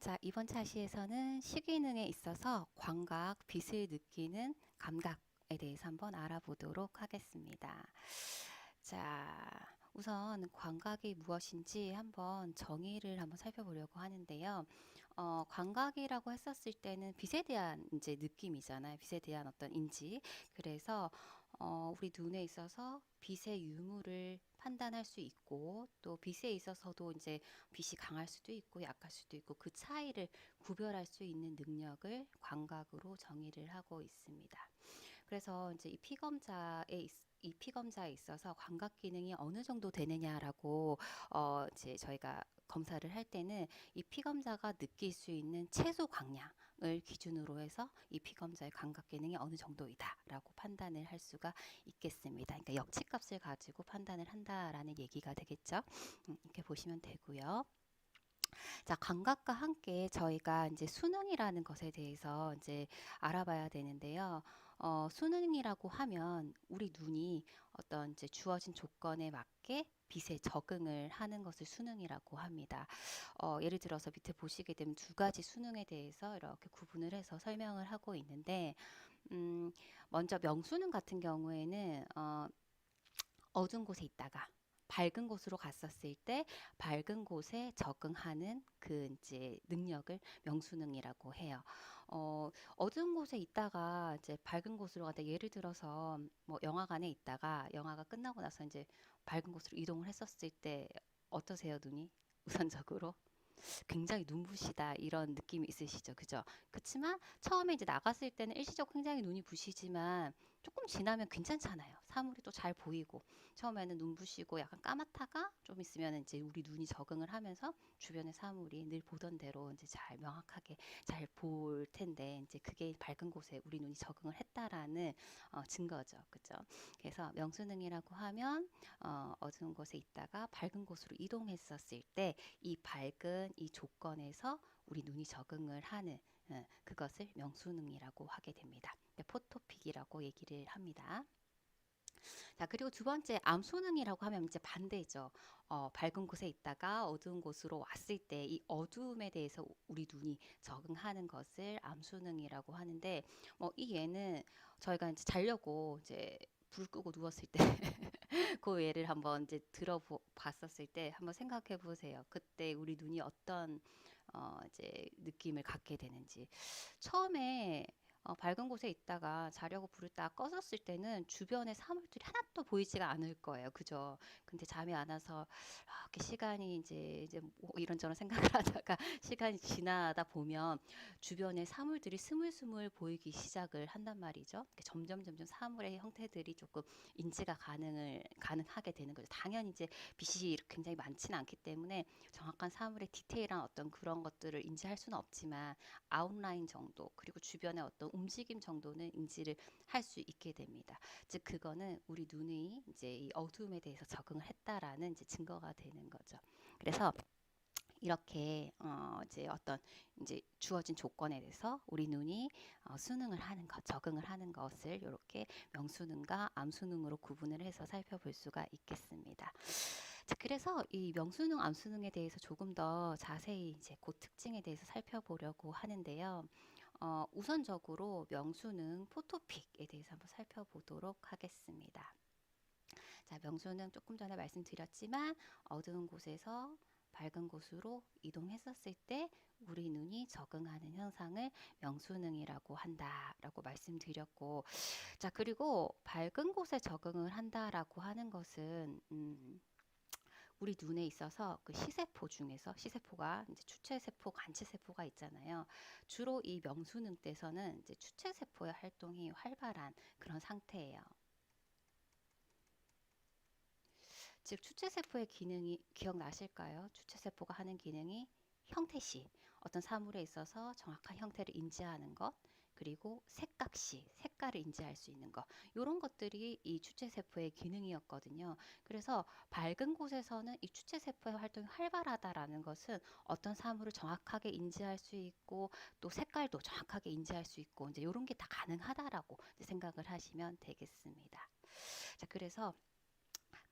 자, 이번 차시에서는 시기능에 있어서 광각, 빛을 느끼는 감각에 대해서 한번 알아보도록 하겠습니다. 자, 우선 광각이 무엇인지 한번 정의를 한번 살펴보려고 하는데요. 광각이라고 했었을 때는 빛에 대한 이제 느낌이잖아요. 빛에 대한 어떤 인지. 그래서 우리 눈에 있어서 빛의 유무를 판단할 수 있고 또 빛에 있어서도 이제 빛이 강할 수도 있고 약할 수도 있고 그 차이를 구별할 수 있는 능력을 광각으로 정의를 하고 있습니다. 그래서 이제 이 피검자에 있어서 광각 기능이 어느 정도 되느냐라고 이제 저희가 검사를 할 때는 이 피검자가 느낄 수 있는 최소 광량을 기준으로 해서 이 피검자의 광각 기능이 어느 정도이다라고 판단을 할 수가 있겠습니다. 그러니까 역치값을 가지고 판단을 한다라는 얘기가 되겠죠. 이렇게 보시면 되고요. 자, 감각과 함께 저희가 이제 수능이라는 것에 대해서 이제 알아봐야 되는데요. 수능이라고 하면 우리 눈이 어떤 이제 주어진 조건에 맞게 빛에 적응을 하는 것을 수능이라고 합니다. 예를 들어서 밑에 보시게 되면 두 가지 수능에 대해서 이렇게 구분을 해서 설명을 하고 있는데, 음, 먼저 명수능 같은 경우에는 어두운 곳에 있다가 밝은 곳으로 갔었을 때 밝은 곳에 적응하는 그 이제 능력을 명수능이라고 해요. 어두운 곳에 있다가 이제 밝은 곳으로 가다 예를 들어서 뭐 영화관에 있다가 영화가 끝나고 나서 이제 밝은 곳으로 이동을 했었을 때 어떠세요, 눈이? 우선적으로? 굉장히 눈부시다 이런 느낌이 있으시죠, 그죠? 그렇지만 처음에 이제 나갔을 때는 일시적으로 굉장히 눈이 부시지만 조금 지나면 괜찮잖아요. 사물이 또 잘 보이고 처음에는 눈부시고 약간 까맣다가 좀 있으면 이제 우리 눈이 적응을 하면서 주변의 사물이 늘 보던 대로 이제 잘 명확하게 잘 볼 텐데 이제 그게 밝은 곳에 우리 눈이 적응을 했다라는 증거죠, 그죠? 그래서 명수능이라고 하면 어두운 곳에 있다가 밝은 곳으로 이동했었을 때 이 밝은 이 조건에서 우리 눈이 적응을 하는 그것을 명수능이라고 하게 됩니다. 포토픽이라고 얘기를 합니다. 자, 그리고 두 번째 암소능이라고 하면 이제 반대죠. 밝은 곳에 있다가 어두운 곳으로 왔을 때 이 어두움에 대해서 우리 눈이 적응하는 것을 암소능이라고 하는데 뭐 이 예는 저희가 이제 자려고 이제 불 끄고 누웠을 때 그 예를 한번 이제 들어봤었을 때 한번 생각해 보세요. 그때 우리 눈이 어떤 이제 느낌을 갖게 되는지. 처음에 밝은 곳에 있다가 자려고 불을 딱 꺼졌을 때는 주변의 사물들이 하나도 보이지가 않을 거예요. 그죠? 근데 잠이 안 와서 이렇게 시간이 이제 뭐 이런저런 생각을 하다가 시간이 지나다 보면 주변의 사물들이 스물스물 보이기 시작을 한단 말이죠. 이렇게 점점 사물의 형태들이 조금 인지가 가능하게 되는 거죠. 당연히 이제 빛이 굉장히 많지는 않기 때문에 정확한 사물의 디테일한 어떤 그런 것들을 인지할 수는 없지만 아웃라인 정도 그리고 주변의 어떤 움직임 정도는 인지를 할 수 있게 됩니다. 즉 그거는 우리 눈이 이제 이 어두움에 대해서 적응을 했다라는 이제 증거가 되는 거죠. 그래서 이렇게 이제 어떤 이제 주어진 조건에 대해서 우리 눈이 수능을 하는 것, 적응을 하는 것을 이렇게 명수능과 암수능으로 구분을 해서 살펴볼 수가 있겠습니다. 자, 그래서 이 명수능, 암수능에 대해서 조금 더 자세히 이제 그 특징에 대해서 살펴보려고 하는데요. 우선적으로 명수능 포토픽에 대해서 한번 살펴보도록 하겠습니다. 자, 명수능 조금 전에 말씀드렸지만 어두운 곳에서 밝은 곳으로 이동했었을 때 우리 눈이 적응하는 현상을 명수능이라고 한다라고 말씀드렸고, 자, 그리고 밝은 곳에 적응을 한다라고 하는 것은 우리 눈에 있어서 그 시세포 중에서 시세포가 이제 추체세포, 관체세포가 있잖아요. 주로 이 명수능 때서는 이제 추체세포의 활동이 활발한 그런 상태예요. 즉 추체세포의 기능이 기억나실까요? 추체세포가 하는 기능이 형태시, 어떤 사물에 있어서 정확한 형태를 인지하는 것, 그리고 색각시, 색깔을 인지할 수 있는 것, 이런 것들이 이 추체세포의 기능이었거든요. 그래서 밝은 곳에서는 이 추체세포의 활동이 활발하다라는 것은 어떤 사물을 정확하게 인지할 수 있고 또 색깔도 정확하게 인지할 수 있고 이제 이런 게 다 가능하다라고 생각을 하시면 되겠습니다. 자, 그래서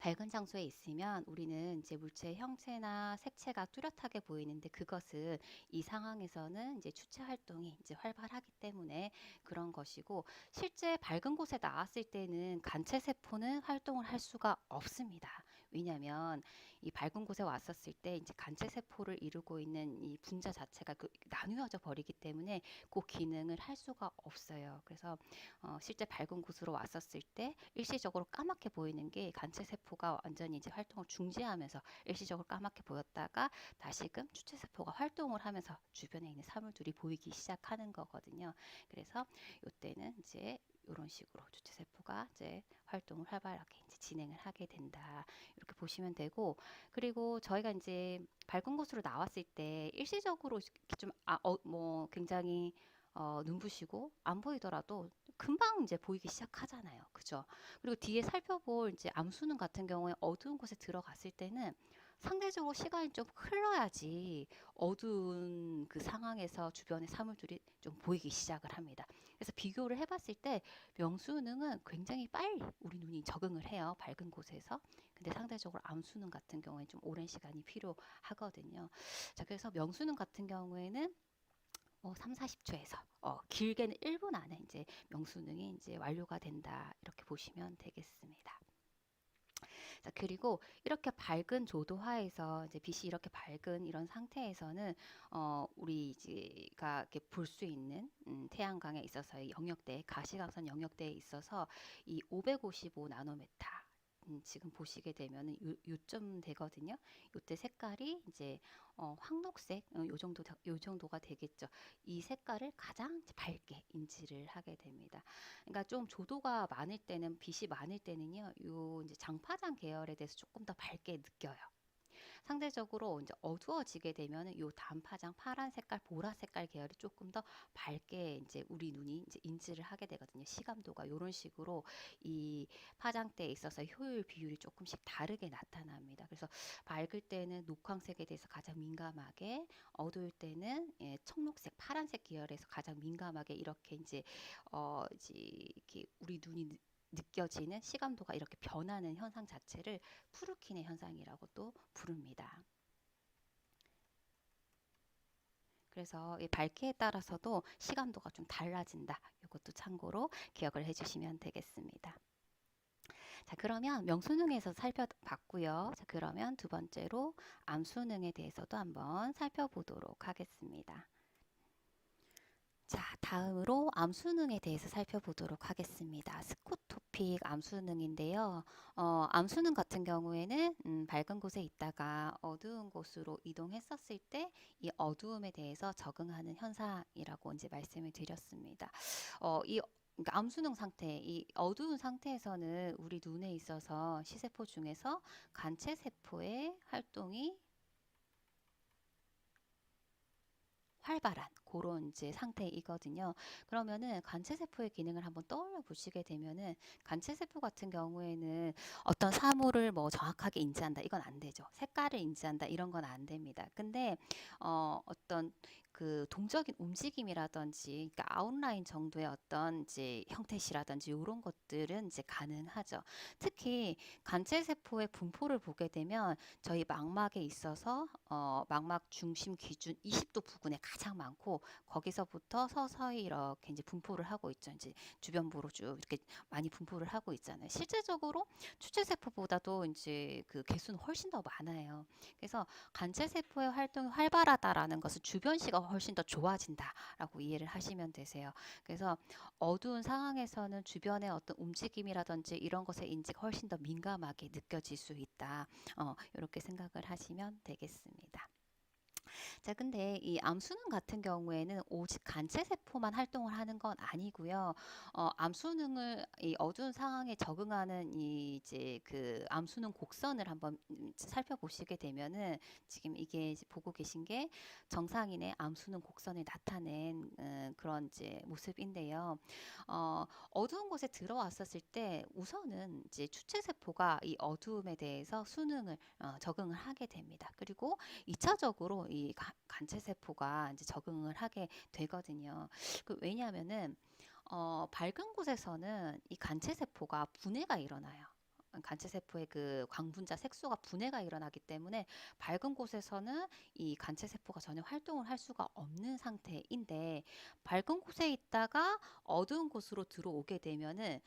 밝은 장소에 있으면 우리는 이제 물체의 형체나 색채가 뚜렷하게 보이는데 그것은 이 상황에서는 이제 주체 활동이 이제 활발하기 때문에 그런 것이고 실제 밝은 곳에 나왔을 때는 간체 세포는 활동을 할 수가 없습니다. 왜냐하면 이 밝은 곳에 왔었을 때 이제 간체 세포를 이루고 있는 이 분자 자체가 나누어져 버리기 때문에 그 기능을 할 수가 없어요. 그래서 실제 밝은 곳으로 왔었을 때 일시적으로 까맣게 보이는 게 간체 세포가 완전히 이제 활동을 중지하면서 일시적으로 까맣게 보였다가 다시금 주체 세포가 활동을 하면서 주변에 있는 사물들이 보이기 시작하는 거거든요. 그래서 이때는 이제 이런 식으로 주체 세포가 이제 활동을 활발하게 이제 진행을 하게 된다. 이렇게 보시면 되고, 그리고 저희가 이제 밝은 곳으로 나왔을 때 일시적으로 이렇게 좀 뭐 굉장히 눈부시고 안 보이더라도 금방 이제 보이기 시작하잖아요. 그죠? 그리고 뒤에 살펴볼 이제 암수능 같은 경우에 어두운 곳에 들어갔을 때는 상대적으로 시간이 좀 흘러야지 어두운 그 상황에서 주변의 사물들이 좀 보이기 시작을 합니다. 그래서 비교를 해봤을 때 명수능은 굉장히 빨리 우리 눈이 적응을 해요. 밝은 곳에서. 근데 상대적으로 암수능 같은 경우에 좀 오랜 시간이 필요하거든요. 자, 그래서 명수능 같은 경우에는 3, 40초에서 길게는 1분 안에 이제 명수능이 이제 완료가 된다. 이렇게 보시면 되겠습니다. 자, 그리고 이렇게 밝은 조도하에서 이제 빛이 이렇게 밝은 이런 상태에서는 우리 이제가 이렇게 볼 수 있는 태양광에 있어서의 영역대, 가시광선 영역대에 있어서 이 555 나노메타 지금 보시게 되면은 요점 되거든요. 요때 색깔이 이제 황록색 요 정도가 되겠죠. 이 색깔을 가장 밝게 인지를 하게 됩니다. 그러니까 좀 조도가 많을 때는 빛이 많을 때는요. 요 이제 장파장 계열에 대해서 조금 더 밝게 느껴요. 상대적으로 이제 어두워지게 되면은 요 단파장 파란 색깔, 보라 색깔 계열이 조금 더 밝게 이제 우리 눈이 이제 인지를 하게 되거든요. 시감도가 요런 식으로 이 파장대에 있어서 효율 비율이 조금씩 다르게 나타납니다. 그래서 밝을 때는 녹황색에 대해서 가장 민감하게, 어두울 때는 청록색, 파란색 계열에서 가장 민감하게 이렇게 이제 이렇게 우리 눈이 느껴지는 시감도가 이렇게 변하는 현상 자체를 푸르킨의 현상이라고 또 부릅니다. 그래서 이 밝기에 따라서도 시감도가 좀 달라진다. 이것도 참고로 기억을 해주시면 되겠습니다. 자, 그러면 명수능에서 살펴봤고요. 자, 그러면 두 번째로 암수능에 대해서도 한번 살펴보도록 하겠습니다. 자, 다음으로 암수능에 대해서 살펴보도록 하겠습니다. 스코토픽 암수능인데요. 암수능 같은 경우에는 밝은 곳에 있다가 어두운 곳으로 이동했었을 때 이 어두움에 대해서 적응하는 현상이라고 이제 말씀을 드렸습니다. 그러니까 암수능 상태, 이 어두운 상태에서는 우리 눈에 있어서 시세포 중에서 간체 세포의 활동이 활발한 그런 이제 상태이거든요. 그러면은 간체세포의 기능을 한번 떠올려 보시게 되면은 간체세포 같은 경우에는 어떤 사물을 뭐 정확하게 인지한다 이건 안 되죠. 색깔을 인지한다 이런 건 안 됩니다. 근데 어떤 그 동적인 움직임이라든지 그러니까 아웃라인 정도의 어떤 이제 형태시라든지 이런 것들은 이제 가능하죠. 특히 간체세포의 분포를 보게 되면 저희 망막에 있어서 망막 중심 기준 20도 부근에 가장 많고 거기서부터 서서히 이렇게 이제 분포를 하고 있죠. 이제 주변부로 쭉 이렇게 많이 분포를 하고 있잖아요. 실제적으로 추체세포보다도 이제 그 개수는 훨씬 더 많아요. 그래서 간체세포의 활동이 활발하다라는 것은 주변시가 훨씬 더 좋아진다라고 이해를 하시면 되세요. 그래서 어두운 상황에서는 주변의 어떤 움직임이라든지 이런 것의 인지가 훨씬 더 민감하게 느껴질 수 있다. 이렇게 생각을 하시면 되겠습니다. 자, 근데 이 암수능 같은 경우에는 오직 간체 세포만 활동을 하는 건 아니고요. 암수능을 이 어두운 상황에 적응하는 이 이제 그 암수능 곡선을 한번 살펴보시게 되면은 지금 이게 이제 보고 계신 게 정상인의 암수능 곡선을 나타낸 그런 이제 모습인데요. 어두운 곳에 들어왔었을 때 우선은 이제 추체 세포가 이 어두움에 대해서 수능을 적응을 하게 됩니다. 그리고 2차적으로 이 간체 세포가 이제 적응을 하게 되거든요. 왜냐하면은 밝은 곳에서는 이 간체 세포가 분해가 일어나요. 간체세포의 그 광분자 색소가 분해가 일어나기 때문에 밝은 곳에서는 이 간체세포가 전혀 활동을 할 수가 없는 상태인데, 밝은 곳에 있다가 어두운 곳으로 들어오게 되면은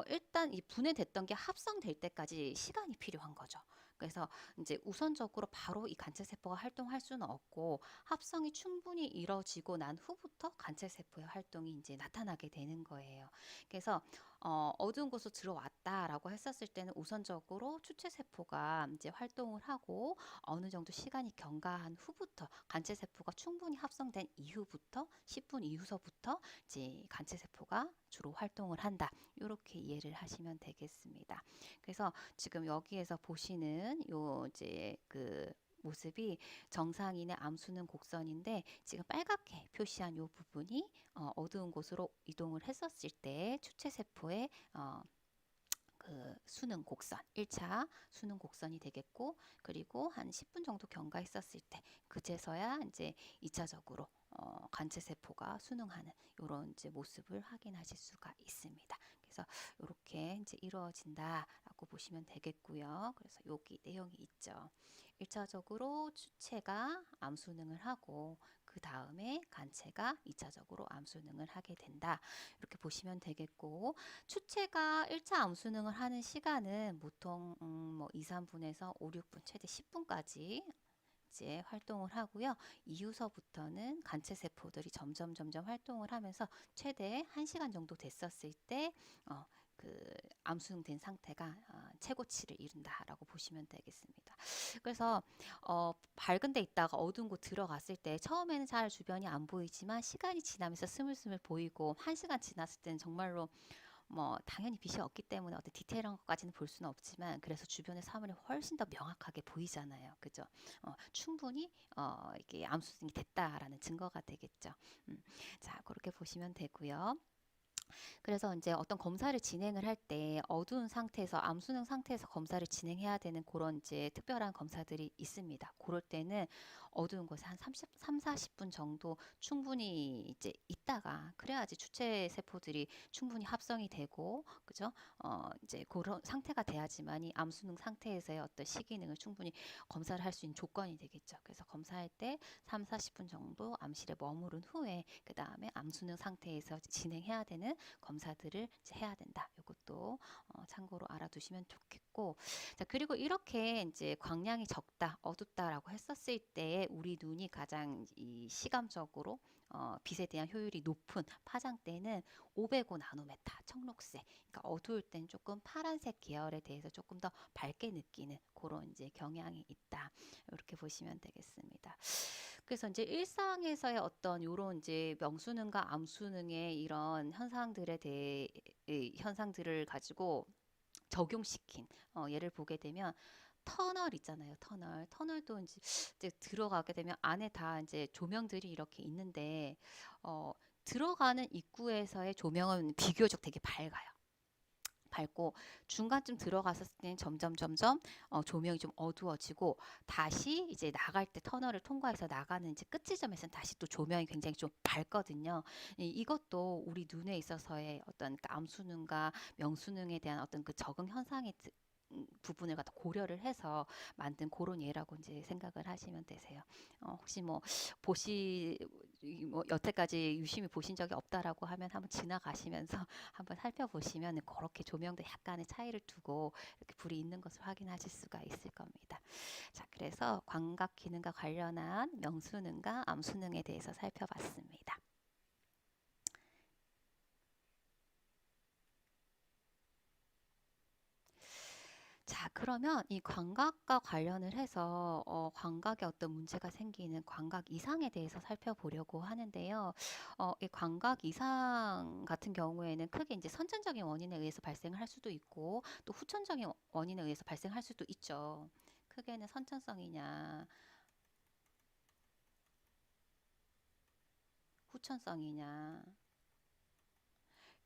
일단 이 분해됐던 게 합성될 때까지 시간이 필요한 거죠. 그래서 이제 우선적으로 바로 이 간체세포가 활동할 수는 없고, 합성이 충분히 이루어지고 난 후부터 간체세포의 활동이 이제 나타나게 되는 거예요. 그래서 어두운 곳으로 들어왔다라고 했었을 때는 우선적으로 추체세포가 이제 활동을 하고, 어느 정도 시간이 경과한 후부터, 간체세포가 충분히 합성된 이후부터 10분 이후서부터 이제 간체세포가 주로 활동을 한다. 이렇게 이해를 하시면 되겠습니다. 그래서 지금 여기에서 보시는 요 이제 그 모습이 정상인의 암수능 곡선인데, 지금 빨갛게 표시한 요 부분이 어두운 곳으로 이동을 했었을 때 추체세포의 그 수능 곡선, 1차 수능 곡선이 되겠고, 그리고 한 10분 정도 경과했었을 때 그제서야 이제 2차적으로 간체세포가 수능하는 이런 이제 모습을 확인하실 수가 있습니다. 그래서 이렇게 이제 이루어진다라고 보시면 되겠고요. 그래서 여기 내용이 있죠. 1차적으로 추체가 암수능을 하고, 그 다음에 간체가 2차적으로 암수능을 하게 된다. 이렇게 보시면 되겠고, 추체가 1차 암수능을 하는 시간은 보통 뭐 2, 3분에서 5, 6분, 최대 10분까지 이제 활동을 하고요. 이후서부터는 간체 세포들이 점점 활동을 하면서 최대 1시간 정도 됐었을 때 그 암수능된 상태가 최고치를 이룬다라고 보시면 되겠습니다. 그래서 밝은 데 있다가 어두운 곳 들어갔을 때 처음에는 잘 주변이 안 보이지만 시간이 지나면서 스물스물 보이고, 1시간 지났을 때는 정말로 뭐 당연히 빛이 없기 때문에 어떤 디테일한 것까지는 볼 수는 없지만, 그래서 주변의 사물이 훨씬 더 명확하게 보이잖아요. 그죠? 충분히 이게 암수증이 됐다라는 증거가 되겠죠. 자, 그렇게 보시면 되고요. 그래서 이제 어떤 검사를 진행을 할 때 어두운 상태에서, 암수능 상태에서 검사를 진행해야 되는 그런 이제 특별한 검사들이 있습니다. 그럴 때는 어두운 곳에 한 3, 40분 정도 충분히 이제 있다가, 그래야지 주체 세포들이 충분히 합성이 되고, 그죠? 이제 그런 상태가 돼야지만이 암수능 상태에서의 어떤 시기능을 충분히 검사를 할 수 있는 조건이 되겠죠. 그래서 검사할 때 3, 40분 정도 암실에 머무른 후에 그 다음에 암수능 상태에서 진행해야 되는 검사들을 이제 해야 된다. 이것도 참고로 알아두시면 좋겠고, 자, 그리고 이렇게 이제 광량이 적다, 어둡다라고 했었을 때 우리 눈이 가장 이 시감적으로 빛에 대한 효율이 높은 파장대는 505 나노메타 청록색. 그러니까 어두울 땐 조금 파란색 계열에 대해서 조금 더 밝게 느끼는 그런 이제 경향이 있다. 이렇게 보시면 되겠습니다. 그래서 이제 일상에서의 어떤 요런 이제 명수능과 암수능의 이런 현상들에 대해, 현상들을 가지고 적용시킨 예를 보게 되면, 터널 있잖아요. 터널도 이제 들어가게 되면 안에 다 이제 조명들이 이렇게 있는데, 들어가는 입구에서의 조명은 비교적 되게 밝고, 중간쯤 들어갔을 때는 점점 조명이 좀 어두워지고, 다시 이제 나갈 때 터널을 통과해서 나가는 이제 끝 지점에서는 다시 또 조명이 굉장히 좀 밝거든요. 이것도 우리 눈에 있어서의 어떤 암수능과 명수능에 대한 어떤 그 적응 현상의 부분을 갖다 고려를 해서 만든 그런 예라고 이제 생각을 하시면 되세요. 혹시 뭐 보시 뭐 여태까지 유심히 보신 적이 없다라고 하면 한번 지나가시면서 한번 살펴보시면 그렇게 조명도 약간의 차이를 두고 이렇게 불이 있는 것을 확인하실 수가 있을 겁니다. 자, 그래서 광각 기능과 관련한 명수능과 암수능에 대해서 살펴봤습니다. 자, 그러면 이 광각과 관련을 해서 광각에 어떤 문제가 생기는 광각 이상에 대해서 살펴보려고 하는데요. 이 광각 이상 같은 경우에는 크게 이제 선천적인 원인에 의해서 발생을 할 수도 있고, 또 후천적인 원인에 의해서 발생할 수도 있죠. 크게는 선천성이냐, 후천성이냐,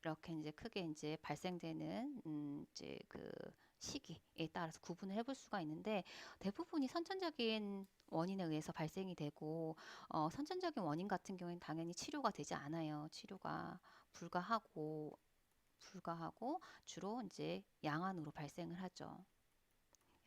이렇게 이제 크게 이제 발생되는 이제 그 시기에 따라서 구분을 해볼 수가 있는데, 대부분이 선천적인 원인에 의해서 발생이 되고, 선천적인 원인 같은 경우에는 당연히 치료가 되지 않아요. 치료가 불가하고, 불가하고 주로 이제 양안으로 발생을 하죠.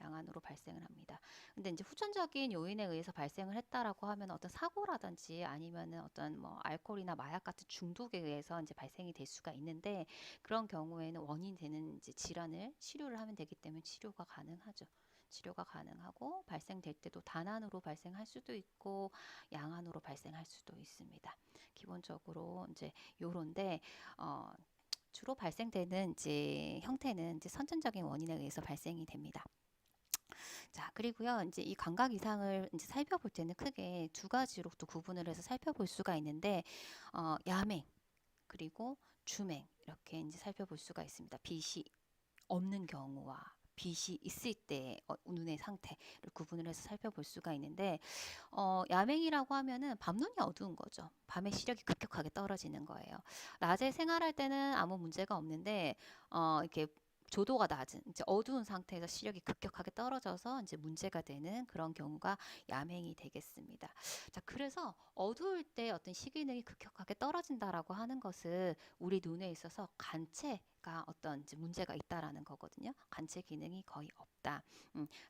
양안으로 발생을 합니다. 근데 이제 후천적인 요인에 의해서 발생을 했다라고 하면 어떤 사고라든지 아니면은 어떤 뭐 알코올이나 마약 같은 중독에 의해서 이제 발생이 될 수가 있는데 그런 경우에는 원인 되는 이제 질환을 치료를 하면 되기 때문에 치료가 가능하죠. 치료가 가능하고 발생될 때도 단안으로 발생할 수도 있고 양안으로 발생할 수도 있습니다. 기본적으로 이제 요런데 주로 발생되는 이제 형태는 이제 선천적인 원인에 의해서 발생이 됩니다. 자, 그리고요, 이제 이 감각 이상을 이제 살펴볼 때는 크게 두 가지로 또 구분을 해서 살펴볼 수가 있는데, 야맹, 그리고 주맹, 이렇게 이제 살펴볼 수가 있습니다. 빛이 없는 경우와 빛이 있을 때 눈의 상태를 구분을 해서 살펴볼 수가 있는데, 야맹이라고 하면은 밤눈이 어두운 거죠. 밤에 시력이 급격하게 떨어지는 거예요. 낮에 생활할 때는 아무 문제가 없는데, 이렇게 조도가 낮은 이제 어두운 상태에서 시력이 급격하게 떨어져서 이제 문제가 되는 그런 경우가 야맹이 되겠습니다. 자, 그래서 어두울 때 어떤 시기능이 급격하게 떨어진다라고 하는 것은 우리 눈에 있어서 간체가 어떤 이제 문제가 있다라는 거거든요. 간체 기능이 거의 없다.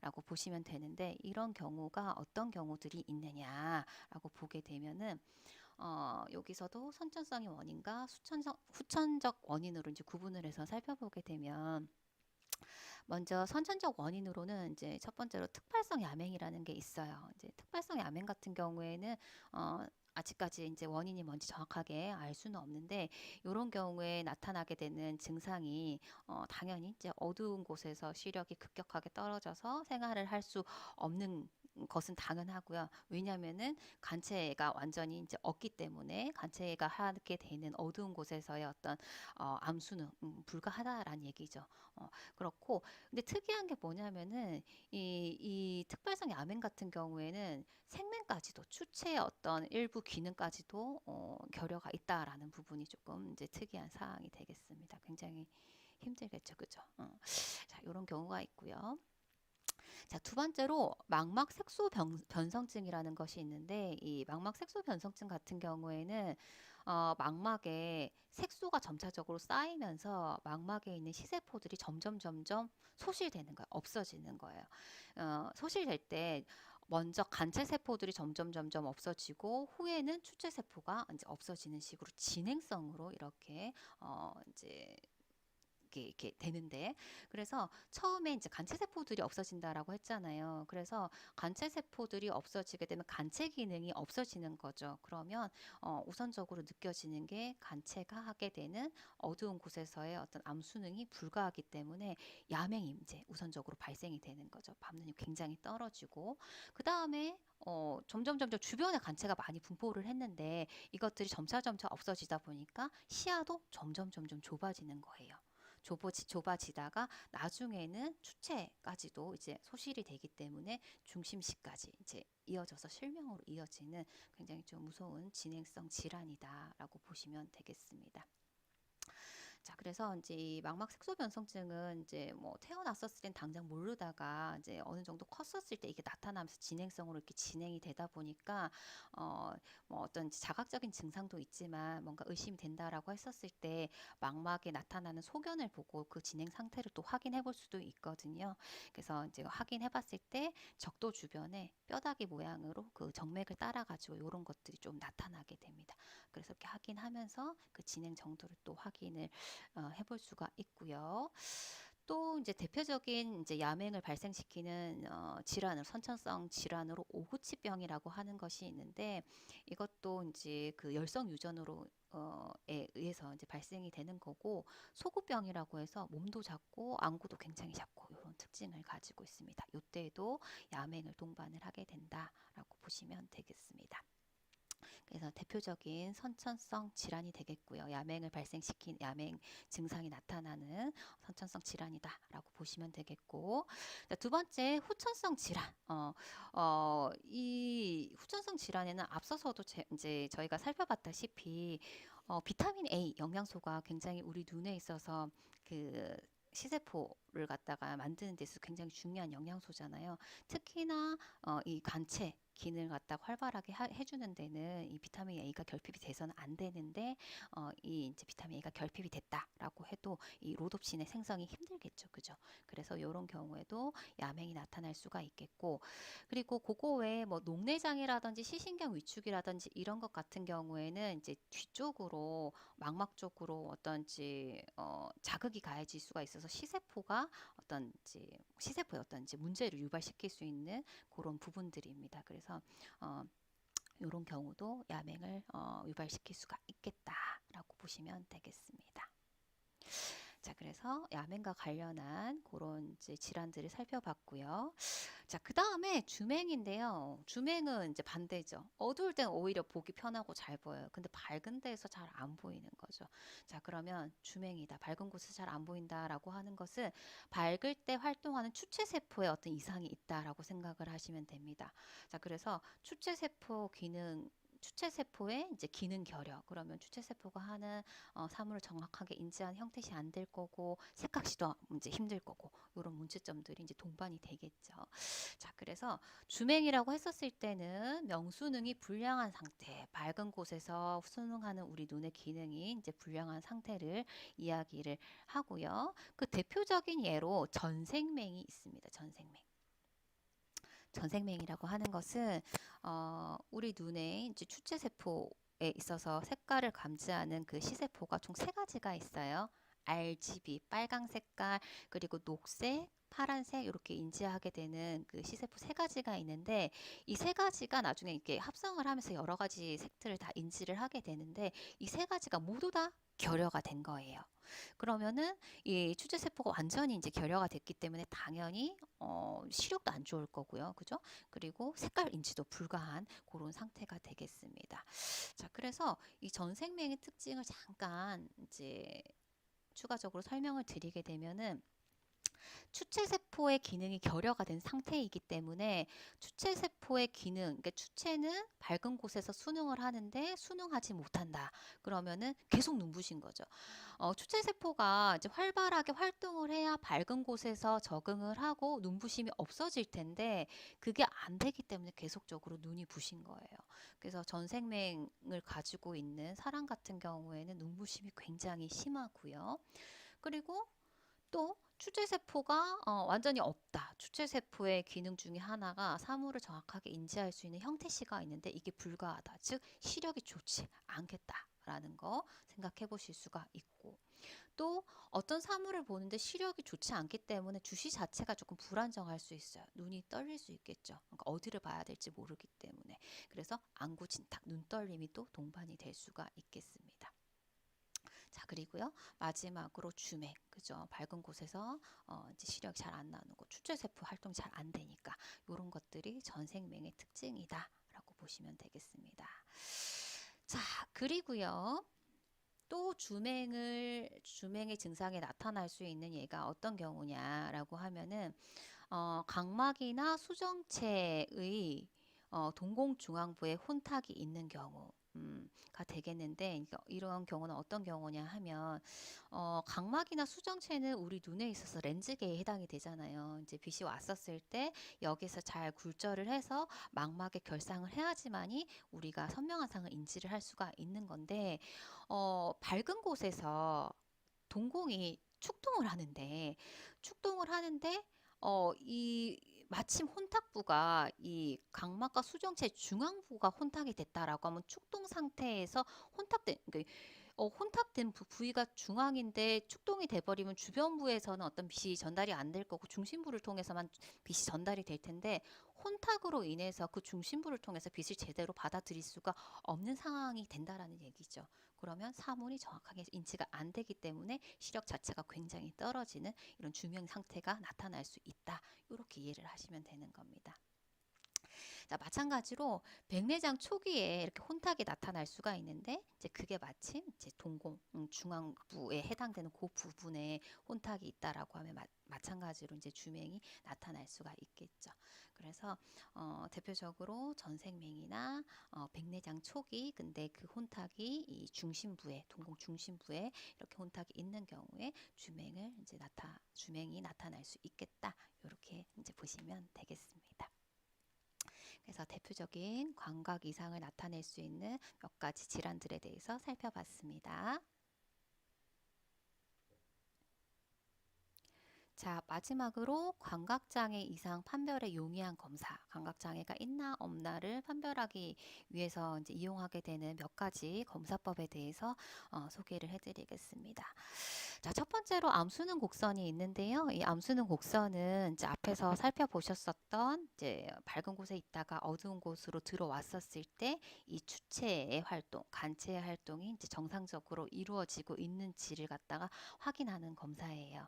라고 보시면 되는데 이런 경우가 어떤 경우들이 있느냐라고 보게 되면은 여기서도 선천성의 원인과 후천적 원인으로 이제 구분을 해서 살펴보게 되면 먼저 선천적 원인으로는 이제 첫 번째로 특발성 야맹이라는 게 있어요. 이제 특발성 야맹 같은 경우에는 아직까지 이제 원인이 뭔지 정확하게 알 수는 없는데 이런 경우에 나타나게 되는 증상이 당연히 이제 어두운 곳에서 시력이 급격하게 떨어져서 생활을 할 수 없는 것은 당연하고요. 왜냐하면은 간체가 완전히 이제 없기 때문에 간체가 하게 되는 어두운 곳에서의 어떤 암수는 불가하다라는 얘기죠. 그렇고 근데 특이한 게 뭐냐면은 이 특발성 야맹 같은 경우에는 생명까지도 추체의 어떤 일부 기능까지도 결여가 있다라는 부분이 조금 이제 특이한 사항이 되겠습니다. 굉장히 힘들겠죠, 그죠? 자, 이런 경우가 있고요. 자, 두 번째로 망막 색소 변성증이라는 것이 있는데 이 망막 색소 변성증 같은 경우에는 망막에 색소가 점차적으로 쌓이면서 망막에 있는 시세포들이 점점 소실되는 거예요. 없어지는 거예요. 소실될 때 먼저 간체 세포들이 점점 없어지고 후에는 추체 세포가 이제 없어지는 식으로 진행성으로 이렇게 이제 이렇게 되는데 그래서 처음에 이제 간체 세포들이 없어진다라고 했잖아요. 그래서 간체 세포들이 없어지게 되면 간체 기능이 없어지는 거죠. 그러면 우선적으로 느껴지는 게 간체가 하게 되는 어두운 곳에서의 어떤 암 수능이 불가하기 때문에 야맹이 이제 우선적으로 발생이 되는 거죠. 밤눈이 굉장히 떨어지고 그 다음에 점점 주변에 간체가 많이 분포를 했는데 이것들이 점차 없어지다 보니까 시야도 점점 좁아지는 거예요. 좁아지다가 나중에는 추체까지도 이제 소실이 되기 때문에 중심시까지 이제 이어져서 실명으로 이어지는 굉장히 좀 무서운 진행성 질환이다라고 보시면 되겠습니다. 자, 그래서 이제 이 망막 색소 변성증은 이제 뭐 태어났었을 땐 당장 모르다가 이제 어느 정도 컸었을 때 이게 나타나면서 진행성으로 이렇게 진행이 되다 보니까 뭐 어떤 자각적인 증상도 있지만 뭔가 의심이 된다라고 했었을 때 망막에 나타나는 소견을 보고 그 진행 상태를 또 확인해 볼 수도 있거든요. 그래서 이제 확인해 봤을 때 적도 주변에 뼈다귀 모양으로 그 정맥을 따라 가지고 이런 것들이 좀 나타나게 됩니다. 그래서 이렇게 확인하면서 그 진행 정도를 또 확인을 해볼 수가 있고요. 또 이제 대표적인 이제 야맹을 발생시키는 질환을 선천성 질환으로 오구치병이라고 하는 것이 있는데 이것도 이제 그 열성 유전으로 에 의해서 이제 발생이 되는 거고 소구병이라고 해서 몸도 작고 안구도 굉장히 작고 이런 특징을 가지고 있습니다. 이때에도 야맹을 동반을 하게 된다라고 보시면 되겠습니다. 그래서 대표적인 선천성 질환이 되겠고요. 야맹을 발생시킨 야맹 증상이 나타나는 선천성 질환이다라고 보시면 되겠고, 자, 두 번째 후천성 질환. 이 후천성 질환에는 앞서서도 이제 저희가 살펴봤다시피 비타민 A 영양소가 굉장히 우리 눈에 있어서 그 시세포 세포를 갖다가 만드는 데서 굉장히 중요한 영양소잖아요. 특히나 이 간체 기능을 갖다가 활발하게 해주는 데는 이 비타민 A가 결핍이 돼서는 안 되는데 이 이제 비타민 A가 결핍이 됐다라고 해도 이 로놉신의 생성이 힘들겠죠, 그죠? 그래서 이런 경우에도 야맹이 나타날 수가 있겠고, 그리고 그거 외에 뭐 녹내장이라든지 시신경 위축이라든지 이런 것 같은 경우에는 이제 뒤쪽으로 망막 쪽으로 어떤지 자극이 가해질 수가 있어서 시세포에 어떤지 문제를 유발시킬 수 있는 그런 부분들입니다. 그래서 이런 경우도 야맹을 유발시킬 수가 있겠다라고 보시면 되겠습니다. 자, 그래서 야맹과 관련한 그런 이제 질환들을 살펴봤고요. 자, 그 다음에 주맹인데요. 주맹은 이제 반대죠. 어두울 땐 오히려 보기 편하고 잘 보여요. 근데 밝은 데에서 잘 안 보이는 거죠. 자, 그러면 주맹이다. 밝은 곳에서 잘 안 보인다라고 하는 것은 밝을 때 활동하는 추체세포에 어떤 이상이 있다라고 생각을 하시면 됩니다. 자, 그래서 추체세포의 이제 기능 결여. 그러면 추체세포가 하는 사물을 정확하게 인지하는 형태시 안 될 거고, 색각시도 이제 힘들 거고, 이런 문제점들이 이제 동반이 되겠죠. 자, 그래서 주맹이라고 했었을 때는 명수능이 불량한 상태, 밝은 곳에서 수능하는 우리 눈의 기능이 이제 불량한 상태를 이야기를 하고요. 그 대표적인 예로 전생맹이 있습니다. 전생맹이라고 하는 것은 우리 눈에 이제 추체세포에 있어서 색깔을 감지하는 그 시세포가 총 세 가지가 있어요. RGB, 빨강 색깔, 그리고 녹색, 파란색 이렇게 인지하게 되는 그 시세포 세 가지가 있는데 이 세 가지가 나중에 이렇게 합성을 하면서 여러 가지 색들을 다 인지를 하게 되는데 이 세 가지가 모두 다 결여가 된 거예요. 그러면은 이 추체세포가 완전히 이제 결여가 됐기 때문에 당연히 시력도 안 좋을 거고요. 그죠? 그리고 색깔 인지도 불가한 그런 상태가 되겠습니다. 자, 그래서 이 전생맹의 특징을 잠깐 이제 추가적으로 설명을 드리게 되면은 추체세포의 기능이 결여가 된 상태이기 때문에 추체세포의 기능, 그러니까 추체는 밝은 곳에서 수능을 하는데 수능하지 못한다. 그러면은 계속 눈부신 거죠. 추체세포가 이제 활발하게 활동을 해야 밝은 곳에서 적응을 하고 눈부심이 없어질 텐데 그게 안 되기 때문에 계속적으로 눈이 부신 거예요. 그래서 전생맹을 가지고 있는 사람 같은 경우에는 눈부심이 굉장히 심하고요. 그리고 또 추체세포가 완전히 없다. 추체세포의 기능 중에 하나가 사물을 정확하게 인지할 수 있는 형태시가 있는데 이게 불가하다. 즉 시력이 좋지 않겠다라는 거 생각해 보실 수가 있고 또 어떤 사물을 보는데 시력이 좋지 않기 때문에 주시 자체가 조금 불안정할 수 있어요. 눈이 떨릴 수 있겠죠. 그러니까 어디를 봐야 될지 모르기 때문에. 그래서 안구진탁, 눈떨림이 또 동반이 될 수가 있겠습니다. 자, 그리고요. 마지막으로 주맹. 그죠? 밝은 곳에서 이제 시력이 잘 안 나누고 추체세포 활동이 잘 안 되니까 이런 것들이 전생맹의 특징이다라고 보시면 되겠습니다. 자, 그리고요. 또 주맹의 증상에 나타날 수 있는 예가 어떤 경우냐라고 하면은 각막이나 수정체의 동공중앙부에 혼탁이 있는 경우가 되겠는데 이런 경우는 어떤 경우냐 하면 각막이나 수정체는 우리 눈에 있어서 렌즈계에 해당이 되잖아요. 이제 빛이 왔었을 때 여기서 잘 굴절을 해서 망막에 결상을 해야지만이 우리가 선명한 상을 인지를 할 수가 있는 건데 밝은 곳에서 동공이 축동을 하는데 이 마침 혼탁부가 이 각막과 수정체 중앙부가 혼탁이 됐다라고 하면 축동 상태에서 혼탁된 부위가 중앙인데 축동이 돼버리면 주변부에서는 어떤 빛이 전달이 안 될 거고 중심부를 통해서만 빛이 전달이 될 텐데 혼탁으로 인해서 그 중심부를 통해서 빛을 제대로 받아들일 수가 없는 상황이 된다라는 얘기죠. 그러면 사물이 정확하게 인지가 안 되기 때문에 시력 자체가 굉장히 떨어지는 이런 주명 상태가 나타날 수 있다. 이렇게 이해를 하시면 되는 겁니다. 자, 마찬가지로 백내장 초기에 이렇게 혼탁이 나타날 수가 있는데 이제 그게 마침 이제 동공 중앙부에 해당되는 그 부분에 혼탁이 있다라고 하면 마찬가지로 이제 주맹이 나타날 수가 있겠죠. 그래서 대표적으로 전생맹이나 백내장 초기 근데 그 혼탁이 이 중심부에 동공 중심부에 이렇게 혼탁이 있는 경우에 주맹이 나타날 수 있겠다. 이렇게 이제 보시면 되겠습니다. 그래서 대표적인 광각 이상을 나타낼 수 있는 몇 가지 질환들에 대해서 살펴봤습니다. 자, 마지막으로 광각장애 이상 판별의 용이한 검사, 광각장애가 있나 없나를 판별하기 위해서 이제 이용하게 되는 몇 가지 검사법에 대해서 소개를 해드리겠습니다. 자, 첫 번째로 암수능 곡선이 있는데요. 이 암수능 곡선은 이제 앞에서 살펴보셨었던 이제 밝은 곳에 있다가 어두운 곳으로 들어왔었을 때 이 주체의 활동, 간체의 활동이 이제 정상적으로 이루어지고 있는지를 갖다가 확인하는 검사예요.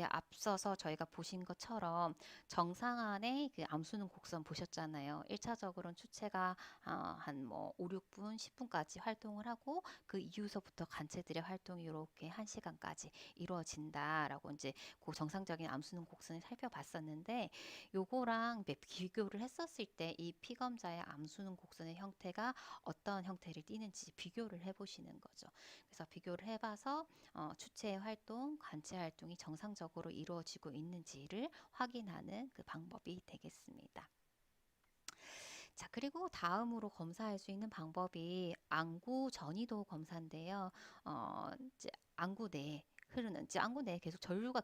앞서서 저희가 보신 것처럼 정상안의 그 암수능 곡선 보셨잖아요. 1차적으로는 추체가 한 뭐 5, 6분, 10분까지 활동을 하고 그 이후서부터 간체들의 활동이 이렇게 1시간까지 이루어진다라고 이제 그 정상적인 암수능 곡선을 살펴봤었는데 요거랑 비교를 했었을 때 이 피검자의 암수능 곡선의 형태가 어떤 형태를 띠는지 비교를 해보시는 거죠. 그래서 비교를 해봐서 추체의 활동, 관체 활동이 정상적으로 이루어지고 있는지를 확인하는 그 방법이 되겠습니다. 자, 그리고 다음으로 검사할 수 있는 방법이 안구 전이도 검사인데요. 이제 안구 내에 흐르는 이제 안구 내에 계속 전류가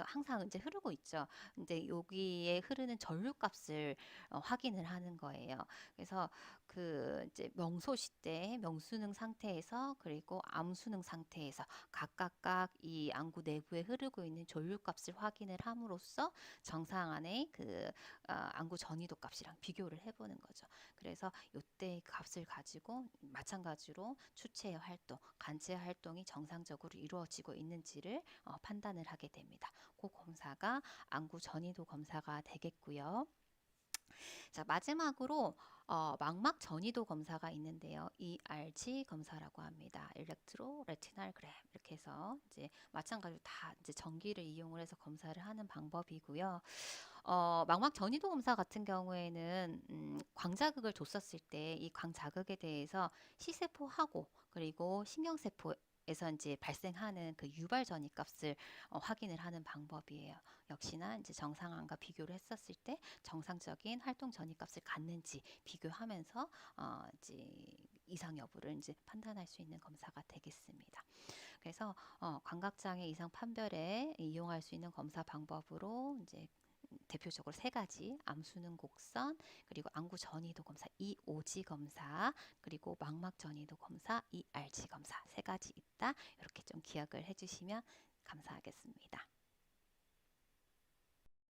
항상 이제 흐르고 있죠. 근데 여기에 흐르는 전류 값을 확인을 하는 거예요. 그래서 그 이제 명소시 때 명수능 상태에서 그리고 암수능 상태에서 각각 이 안구 내부에 흐르고 있는 전류 값을 확인을 함으로써 정상 안에 그 안구 전이도 값이랑 비교를 해보는 거죠. 그래서 이때 값을 가지고 마찬가지로 추체의 활동, 간체의 활동이 정상적으로 이루어지고 있는지를 판단을 하게 됩니다. 그 검사가 안구 전이도 검사가 되겠고요. 자, 마지막으로 망막 전이도 검사가 있는데요. ERG 검사라고 합니다. 일렉트로 레티날 그램 이렇게 해서 이제 마찬가지로 다 이제 전기를 이용을 해서 검사를 하는 방법이고요. 망막 전이도 검사 같은 경우에는 광자극을 줬었을 때 이 광자극에 대해서 C세포하고 그리고 신경세포에서 이제 발생하는 그 유발 전이 값을 확인을 하는 방법이에요. 역시나 이제 정상안과 비교를 했었을 때 정상적인 활동 전이 값을 갖는지 비교하면서 이제 이상 여부를 이제 판단할 수 있는 검사가 되겠습니다. 그래서 광각장애 이상 판별에 이용할 수 있는 검사 방법으로 이제 대표적으로 세 가지 암수능 곡선 그리고 안구 전이도 검사 EOG 검사 그리고 망막 전이도 검사 ERG 검사 세 가지 있다 이렇게 좀 기억을 해주시면 감사하겠습니다.